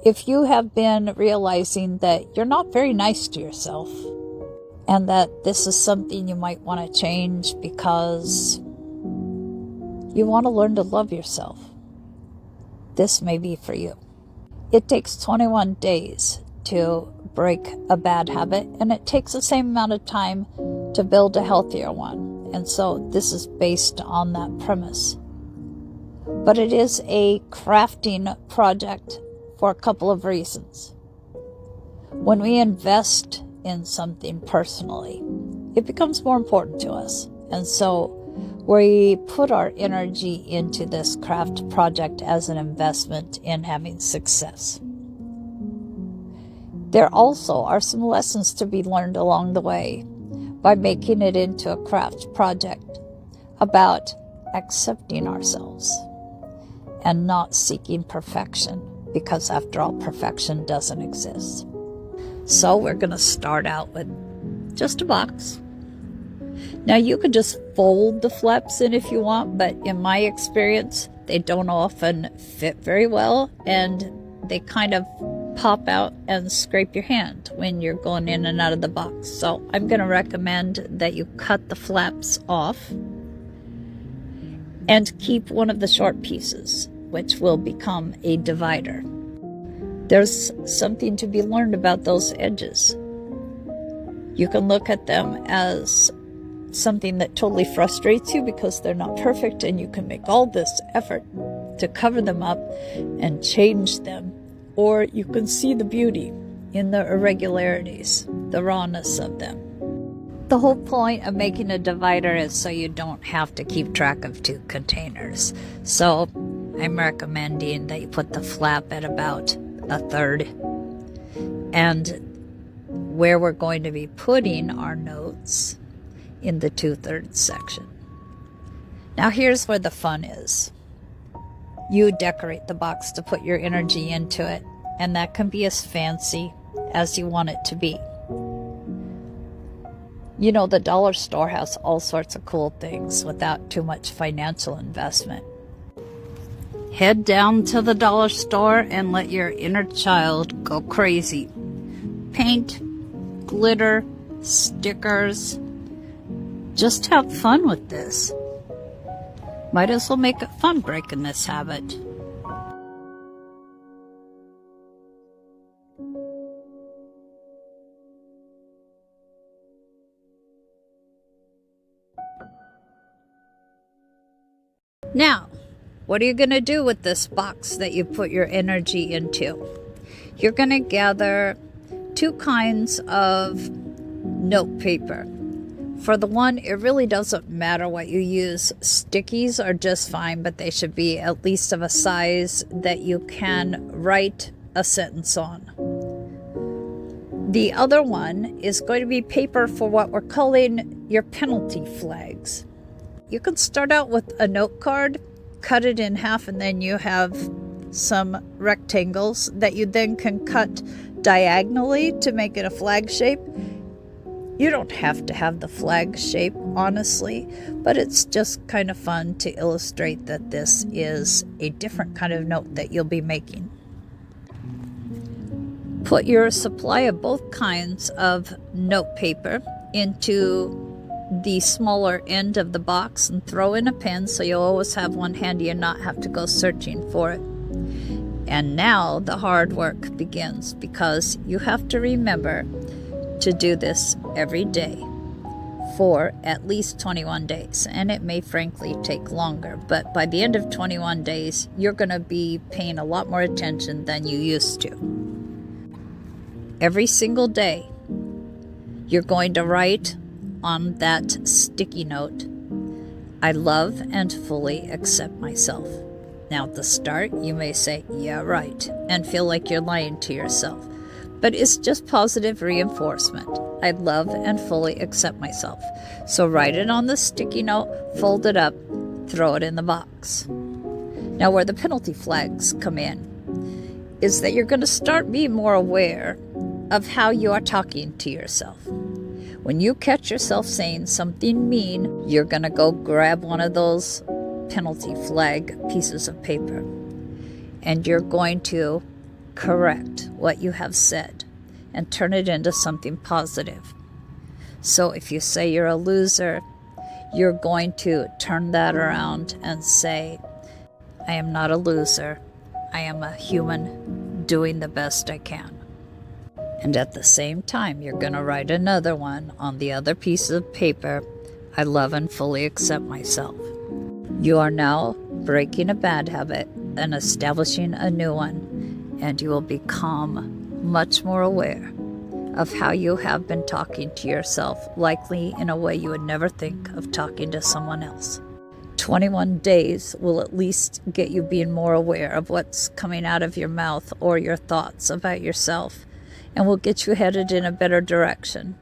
If you have been realizing that you're not very nice to yourself and that this is something you might want to change because you want to learn to love yourself, this may be for you. It takes 21 days to break a bad habit, and it takes the same amount of time to build a healthier one. And so this is based on that premise. But it is a crafting project for a couple of reasons. When we invest in something personally, it becomes more important to us. And so we put our energy into this craft project as an investment in having success. There also are some lessons to be learned along the way by making it into a craft project about accepting ourselves and not seeking perfection, because after all, perfection doesn't exist. So we're going to start out with just a box. Now you could just fold the flaps in if you want, but in my experience, they don't often fit very well, and they kind of pop out and scrape your hand when you're going in and out of the box. So I'm going to recommend that you cut the flaps off and keep one of the short pieces, which will become a divider. There's something to be learned about those edges. You can look at them as something that totally frustrates you because they're not perfect, and you can make all this effort to cover them up and change them. Or you can see the beauty in the irregularities, the rawness of them. The whole point of making a divider is so you don't have to keep track of two containers. So I'm recommending that you put the flap at about a third. And where we're going to be putting our notes in the 2/3 section. Now here's where the fun is. You decorate the box to put your energy into it, and that can be as fancy as you want it to be. You know, the dollar store has all sorts of cool things without too much financial investment. Head down to the dollar store and let your inner child go crazy. Paint, glitter, stickers. Just have fun with this. Might as well make it fun breaking this habit. Now, what are you going to do with this box that you put your energy into? You're going to gather two kinds of note paper. For the one, it really doesn't matter what you use. Stickies are just fine, but they should be at least of a size that you can write a sentence on. The other one is going to be paper for what we're calling your penalty flags. You can start out with a note card, cut it in half, and then you have some rectangles that you then can cut diagonally to make it a flag shape. You don't have to have the flag shape, honestly, but it's just kind of fun to illustrate that this is a different kind of note that you'll be making. Put your supply of both kinds of note paper into the smaller end of the box and throw in a pen so you'll always have one handy and not have to go searching for it. And now the hard work begins, because you have to remember to do this every day for at least 21 days. And it may frankly take longer, but by the end of 21 days, you're going to be paying a lot more attention than you used to. Every single day, you're going to write on that sticky note, I love and fully accept myself. Now at the start, you may say, yeah, right, and feel like you're lying to yourself. But it's just positive reinforcement. I love and fully accept myself. So write it on the sticky note, fold it up, throw it in the box. Now where the penalty flags come in is that you're going to start being more aware of how you are talking to yourself. When you catch yourself saying something mean, you're going to go grab one of those penalty flag pieces of paper, and you're going to correct what you have said and turn it into something positive. So if you say you're a loser, you're going to turn that around and say, I am not a loser. I am a human doing the best I can. And at the same time, you're going to write another one on the other piece of paper. I love and fully accept myself. You are now breaking a bad habit and establishing a new one, and you will become much more aware of how you have been talking to yourself, likely in a way you would never think of talking to someone else. 21 days will at least get you being more aware of what's coming out of your mouth or your thoughts about yourself, and will get you headed in a better direction.